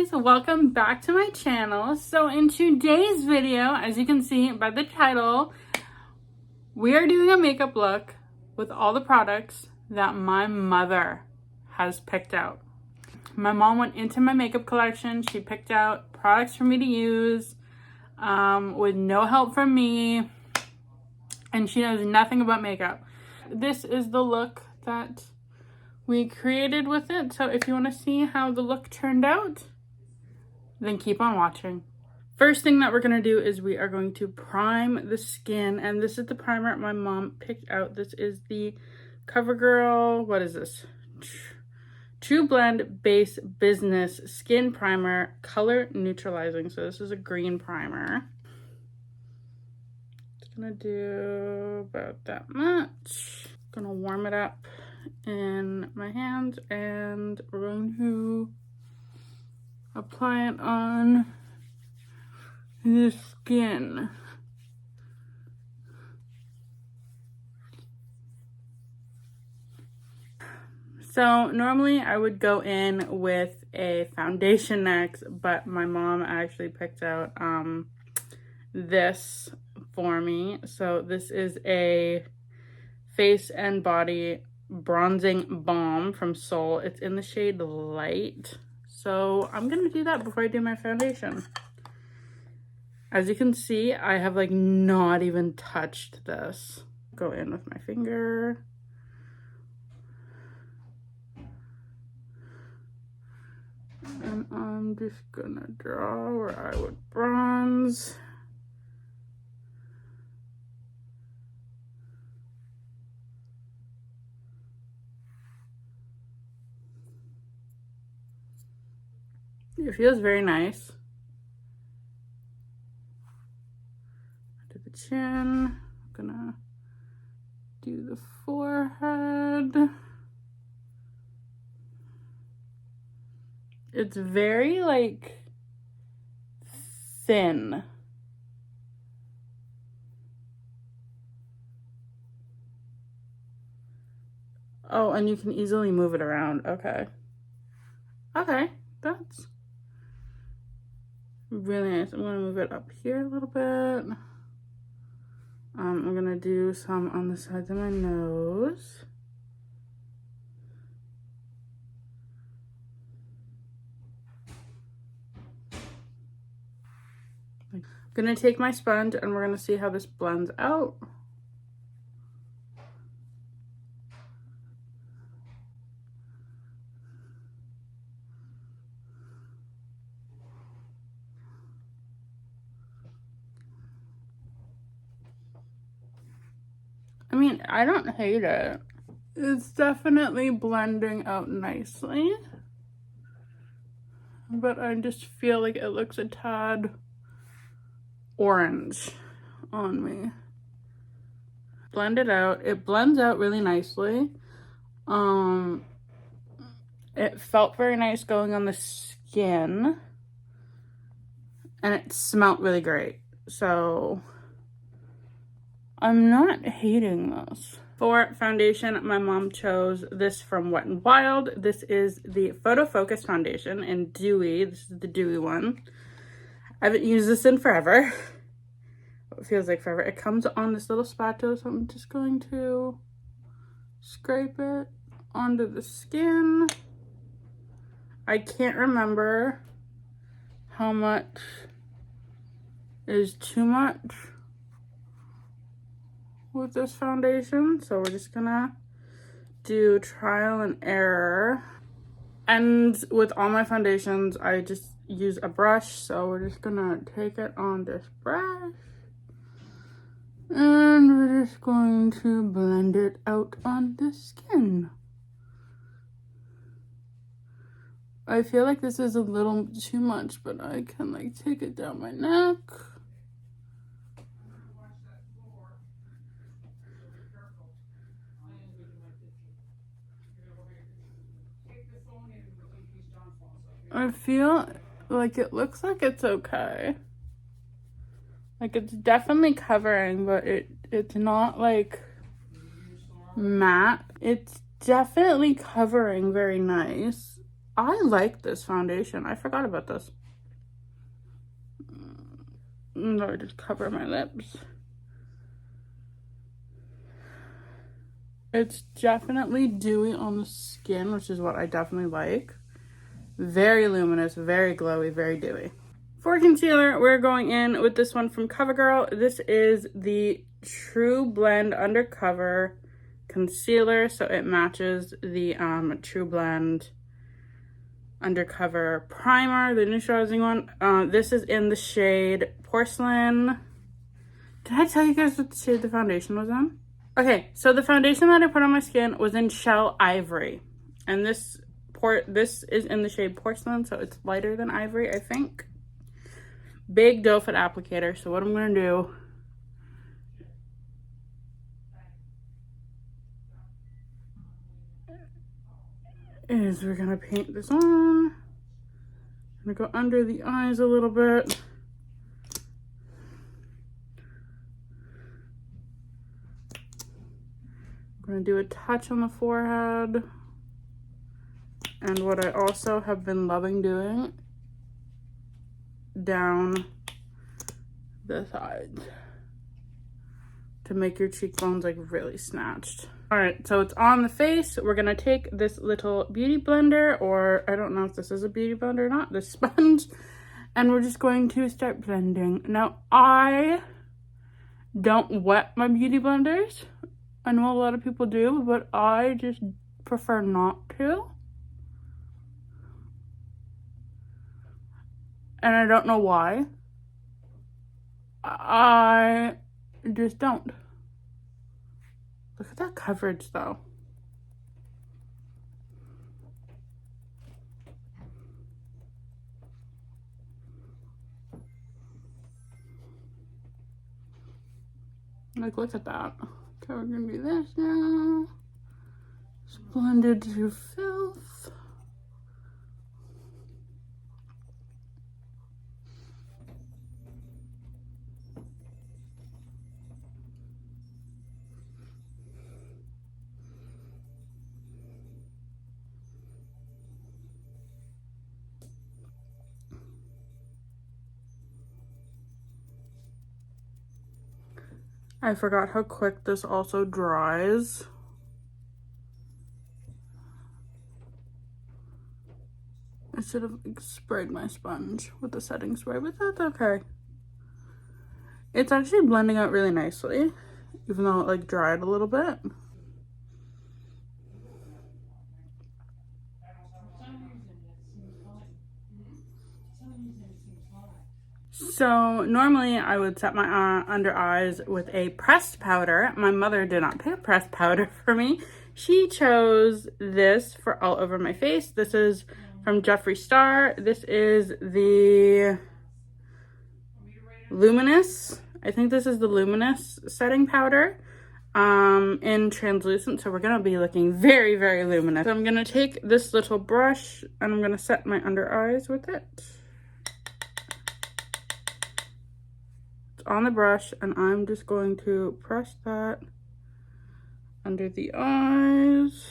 guys, welcome back to my channel. So in today's video, as you can see by the title, we are doing a makeup look with all the products that my mother has picked out. My mom went into my makeup collection. She picked out products for me to use with no help from me, and she knows nothing about makeup. This is the look that we created with it. So if you want to see how the look turned out, then keep on watching. First thing that we're going to do is we are going to prime the skin, and this is the primer my mom picked out. This is the CoverGirl, what is this? True Blend Base Business Skin Primer, color neutralizing. So this is a green primer. Just gonna do about that much. Gonna warm it up in my hands, and we're going to apply it on the skin. So normally I would go in with a foundation next, but my mom actually picked out this for me. So this is a face and body bronzing balm from Sol. It's in the shade Light. So I'm gonna do that before I do my foundation. As you can see, I have like not even touched this. Go in with my finger. And I'm just gonna draw where I would bronze. It feels very nice. To the chin, I'm gonna do the forehead. It's very like thin. Oh, and you can easily move it around. Okay. Okay, that's really nice. I'm gonna move it up here a little bit. I'm gonna do some on the sides of my nose. I'm gonna take my sponge and we're gonna see how this blends out. I mean, I don't hate it. It's definitely blending out nicely, but I just feel like it looks a tad orange on me. Blend it out. It blends out really nicely. It felt very nice going on the skin, and it smelled really great. So I'm not hating this. For foundation, my mom chose this from Wet n Wild. This is the Photo Focus foundation in Dewy. This is the Dewy one. I haven't used this in forever. It feels like forever. It comes on this little spatula, so I'm just going to scrape it onto the skin. I can't remember how much is too much with this foundation, so we're just gonna do trial and error. And with all my foundations, I just use a brush, so we're just gonna take it on this brush and we're just going to blend it out on the skin. I feel like this is a little too much, but I can like take it down my neck. I feel like it looks like it's okay. Like it's definitely covering, but it's not like matte. It's definitely covering very nice. I like this foundation. I forgot about this. No, just cover my lips. It's definitely dewy on the skin, which is what I definitely like. Very luminous, very glowy, very dewy. For concealer, we're going in with this one from CoverGirl. This is the True Blend Undercover Concealer, so it matches the True Blend Undercover Primer, the neutralizing one. This is in the shade Porcelain. Did I tell you guys what the shade the foundation was in? Okay, so the foundation that I put on my skin was in Shell Ivory. And this is in the shade Porcelain, so it's lighter than Ivory, I think. Big doe foot applicator. So what I'm going to do is we're going to paint this on. I'm going to go under the eyes a little bit. I'm going to do a touch on the forehead. And what I also have been loving doing down the sides to make your cheekbones like really snatched. All right, so it's on the face. We're gonna take this little beauty blender, or I don't know if this is a beauty blender or not, this sponge, and we're just going to start blending. Now, I don't wet my beauty blenders. I know a lot of people do, but I just prefer not to. And I don't know why. I just don't. Look at that coverage though. Like, look at that. Okay, we're gonna do this now. It's blended to filth. I forgot how quick this also dries. I should have sprayed my sponge with the setting spray, but that's okay. It's actually blending out really nicely, even though it like dried a little bit. So normally I would set my under eyes with a pressed powder. My mother did not pick pressed powder for me. She chose this for all over my face. This is from Jeffree Star. This is the Luminous. I think this is the Luminous setting powder in translucent. So we're going to be looking very, very luminous. So I'm going to take this little brush and I'm going to set my under eyes with it. On the brush, and I'm just going to press that under the eyes.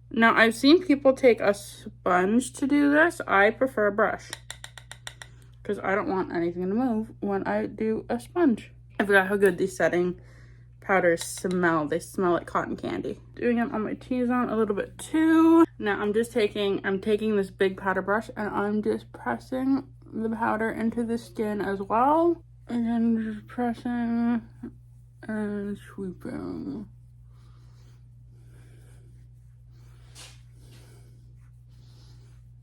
Now, I've seen people take a sponge to do this. I prefer a brush because I don't want anything to move when I do a sponge. I forgot how good these setting powders smell. They smell like cotton candy. Doing it on my T-zone a little bit too. Now, I'm taking this big powder brush and I'm just pressing the powder into the skin as well, and then just pressing and sweeping.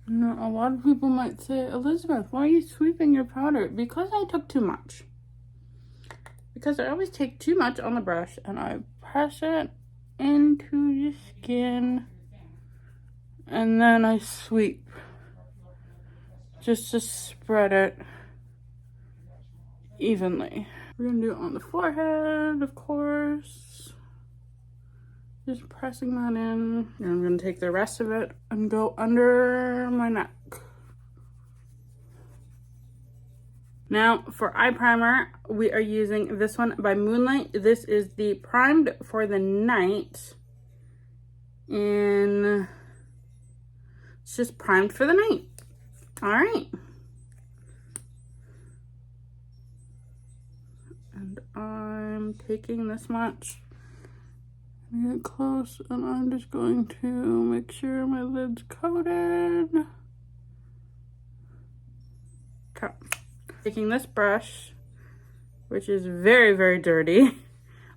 Now, a lot of people might say, Elizabeth, why are you sweeping your powder? Because I took too much. Because I always take too much on the brush and I press it into the skin and then I sweep. Just to spread it evenly. We're gonna do it on the forehead, of course. Just pressing that in. And I'm gonna take the rest of it and go under my neck. Now for eye primer, we are using this one by Moonlight. This is the Primed for the Night in It's just primed for the night. All right. And I'm taking this much. Get close, and I'm just going to make sure my lid's coated. Okay. Taking this brush, which is very, very dirty,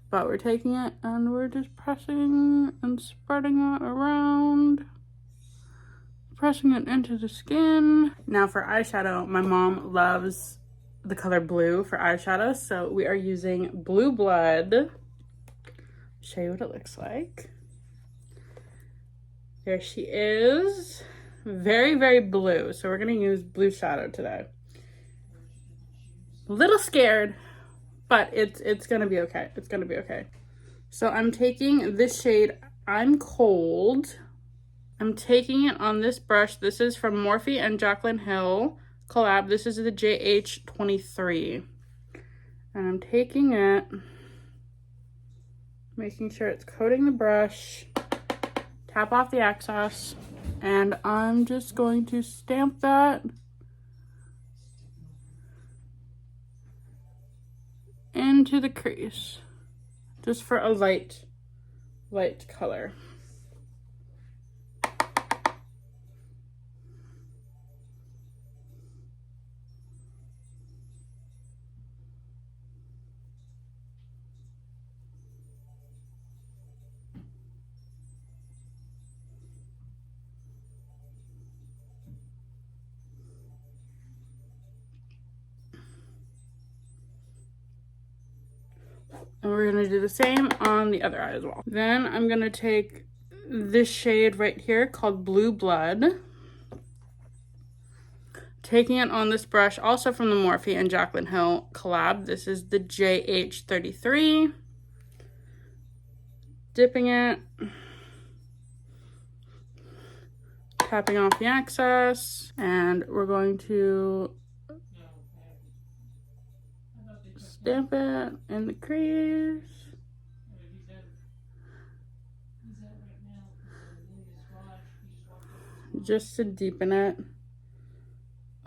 but we're taking it and we're just pressing and spreading it around, pressing it into the skin. Now for eyeshadow, my mom loves the color blue for eyeshadow, so we are using Blue Blood. Show you what it looks like. There she is. Very, very blue. So we're gonna use blue shadow today. A little scared, but it's gonna be okay. It's gonna be okay. So I'm taking this shade, I'm Cold. I'm taking it on this brush. This is from Morphe and Jaclyn Hill collab. This is the JH23. And I'm taking it, making sure it's coating the brush, tap off the excess, and I'm just going to stamp that into the crease, just for a light color. And we're gonna do the same on the other eye as well. Then I'm gonna take this shade right here called Blue Blood. Taking it on this brush, also from the Morphe and Jaclyn Hill collab. This is the JH33. Dipping it. Tapping off the excess. And we're going to stamp it in the crease. Just to deepen it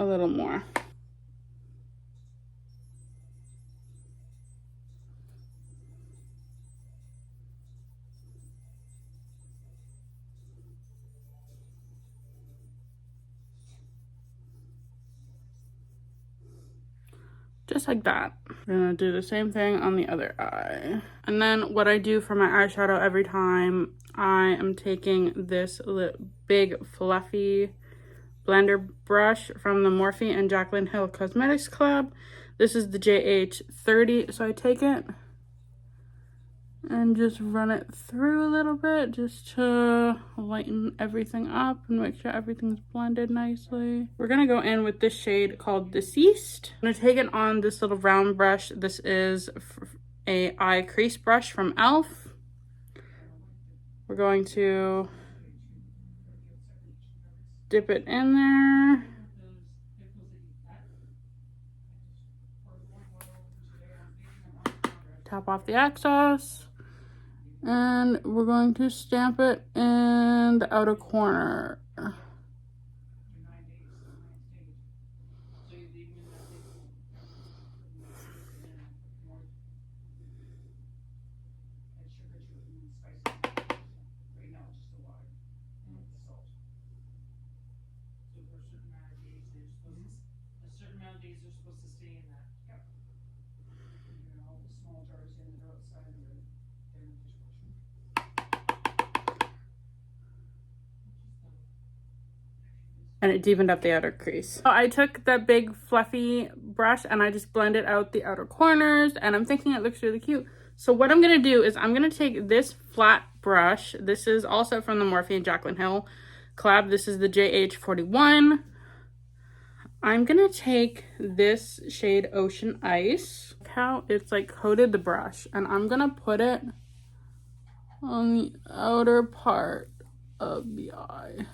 a little more. Just like that. We're gonna do the same thing on the other eye. And then what I do for my eyeshadow every time, I am taking this big fluffy blender brush from the Morphe and Jaclyn Hill Cosmetics collab. This is the JH30. So I take it and just run it through a little bit just to lighten everything up and make sure everything's blended nicely. We're gonna go in with this shade called Deceased. I'm gonna take it on this little round brush. This is a eye crease brush from e.l.f. We're going to dip it in there. Tap off the excess. And we're going to stamp it in the outer corner. And it deepened up the outer crease. So I took that big fluffy brush and I just blended out the outer corners, and I'm thinking it looks really cute. So what I'm gonna do is I'm gonna take this flat brush. This is also from the Morphe and Jaclyn Hill collab. This is the JH41. I'm gonna take this shade Ocean Ice. Look how it's like coated the brush, and I'm gonna put it on the outer part of the eye.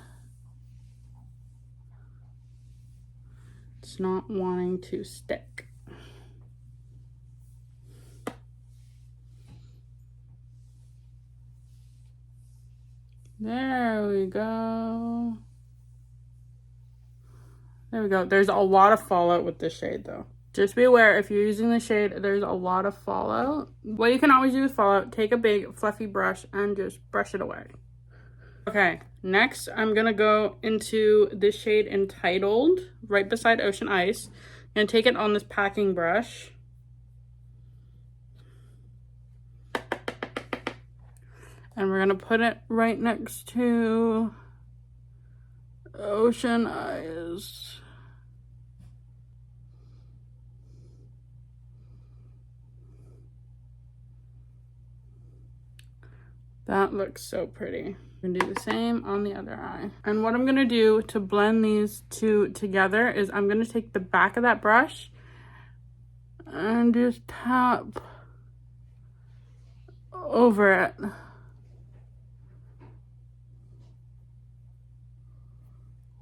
It's not wanting to stick. There we go. There we go. There's a lot of fallout with this shade though. Just be aware, if you're using the shade, there's a lot of fallout. What you can always do with fallout, take a big fluffy brush and just brush it away. Okay, next I'm gonna go into this shade Entitled, right beside Ocean Ice. I'm gonna take it on this packing brush. And we're gonna put it right next to Ocean Ice. That looks so pretty. I'm gonna do the same on the other eye. And what I'm gonna do to blend these two together is I'm gonna take the back of that brush and just tap over it.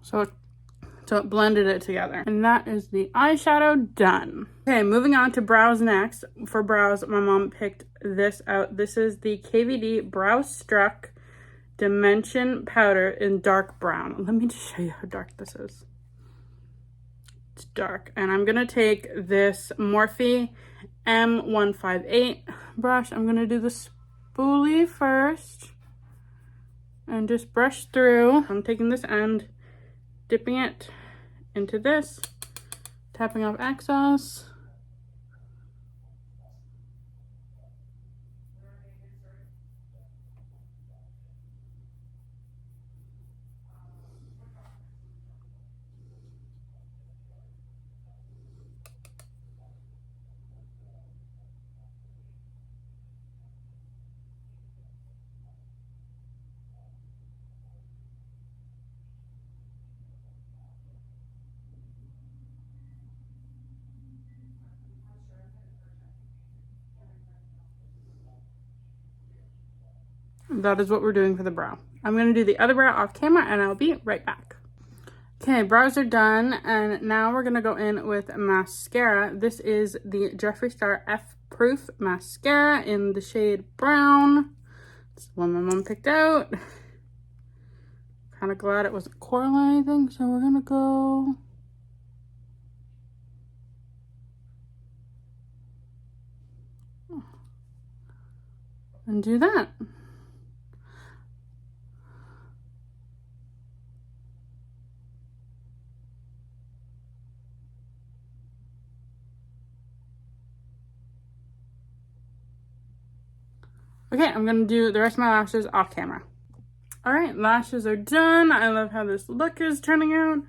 So it blended it together. And that is the eyeshadow done. Okay, moving on to brows next. For brows, my mom picked this out. This is the KVD Brow Struck Dimension Powder in dark brown. Let me just show you how dark this is. It's dark. And I'm gonna take this Morphe M158 brush. I'm gonna do the spoolie first and just brush through. I'm taking this end, dipping it into this, tapping off excess. That is what we're doing for the brow. I'm going to do the other brow off camera and I'll be right back. Okay, brows are done and now we're going to go in with mascara. This is the Jeffree Star F-Proof Mascara in the shade brown. It's the one my mom picked out. Kind of glad it wasn't coral or anything, so we're going to go... and do that. Okay, I'm gonna do the rest of my lashes off camera. All right, lashes are done. I love how this look is turning out.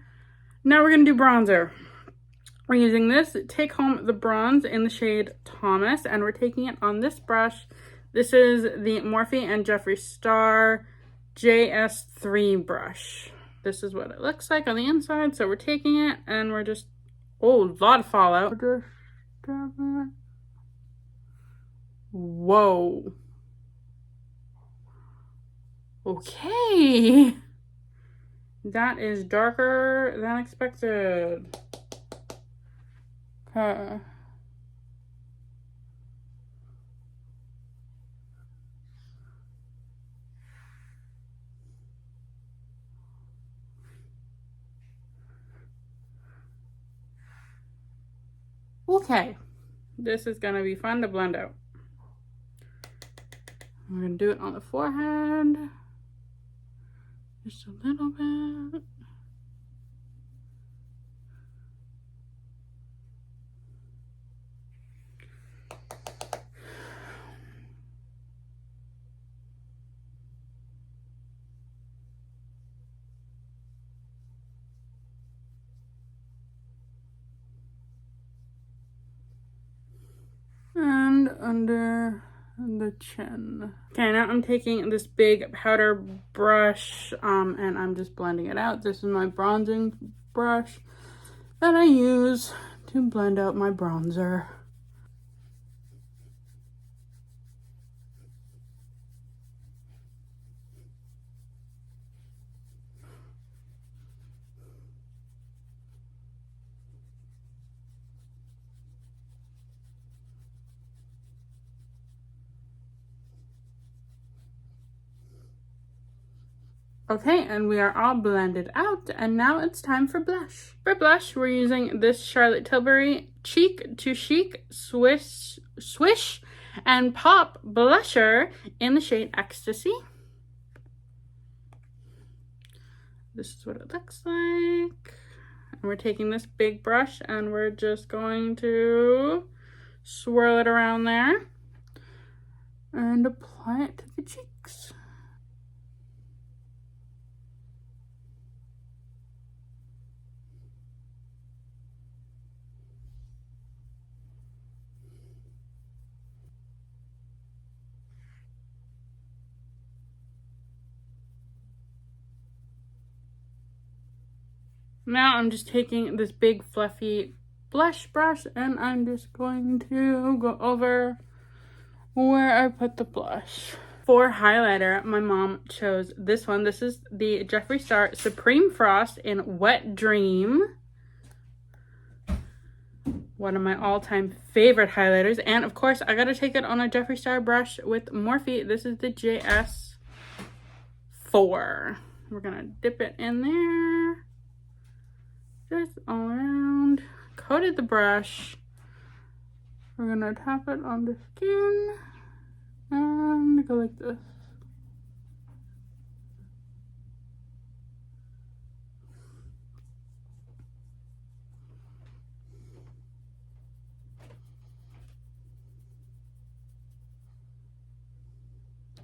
Now we're gonna do bronzer. We're using this Take Home the Bronze in the shade Thomas, and we're taking it on this brush. This is the Morphe and Jeffree Star JS3 brush. This is what it looks like on the inside. So we're taking it and we're just, oh, a lot of fallout. Whoa. Okay. That is darker than expected. Okay. Okay. This is gonna be fun to blend out. I'm gonna do it on the forehead. Just a little bit. And under the chin. Okay, now I'm taking this big powder brush and I'm just blending it out. This is my bronzing brush that I use to blend out my bronzer. Okay, and we are all blended out, and now it's time for blush. For blush, we're using this Charlotte Tilbury Cheek to Chic Swish and Pop blusher in the shade Ecstasy. This is what it looks like. And we're taking this big brush and we're just going to swirl it around there and apply it to the cheeks. Now I'm just taking this big fluffy blush brush and I'm just going to go over where I put the blush. For highlighter, my mom chose this one. This is the Jeffree Star Supreme Frost in Wet Dream. One of my all-time favorite highlighters. And of course, I gotta take it on a Jeffree Star brush with Morphe. This is the JS4. We're gonna dip it in there. Just all around. Coated the brush. We're gonna tap it on the skin and go like this.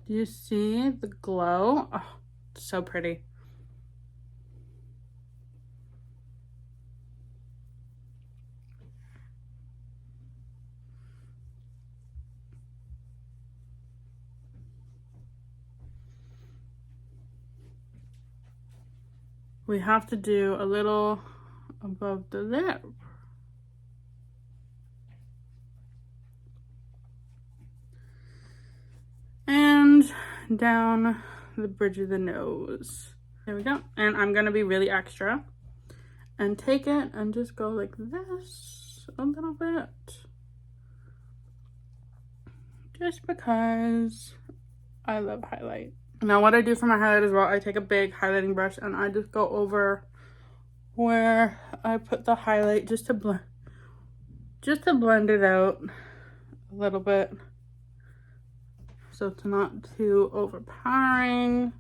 Do you see the glow? Oh, it's so pretty. We have to do a little above the lip. And down the bridge of the nose. There we go. And I'm gonna be really extra and take it and just go like this a little bit. Just because I love highlight. Now what I do for my highlight as well, I take a big highlighting brush and I just go over where I put the highlight just to blend it out a little bit. So it's not too overpowering.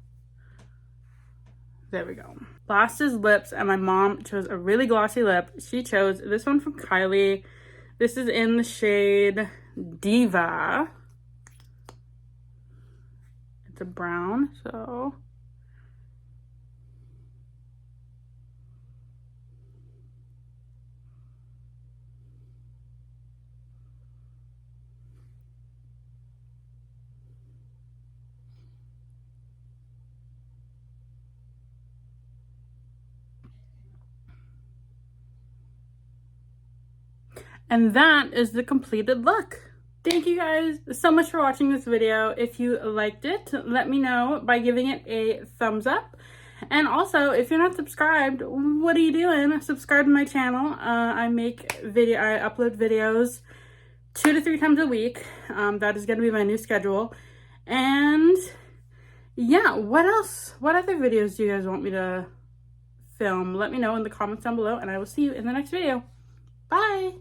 There we go. Last is lips, and my mom chose a really glossy lip. She chose this one from Kylie. This is in the shade Diva. It's a brown, so. And that is the completed look. Thank you guys so much for watching this video. If you liked it, let me know by giving it a thumbs up. And also, if you're not subscribed, what are you doing? Subscribe to my channel. I upload videos 2 to 3 times a week. That is gonna be my new schedule. And yeah, what else? What other videos do you guys want me to film? Let me know in the comments down below, and I will see you in the next video. Bye!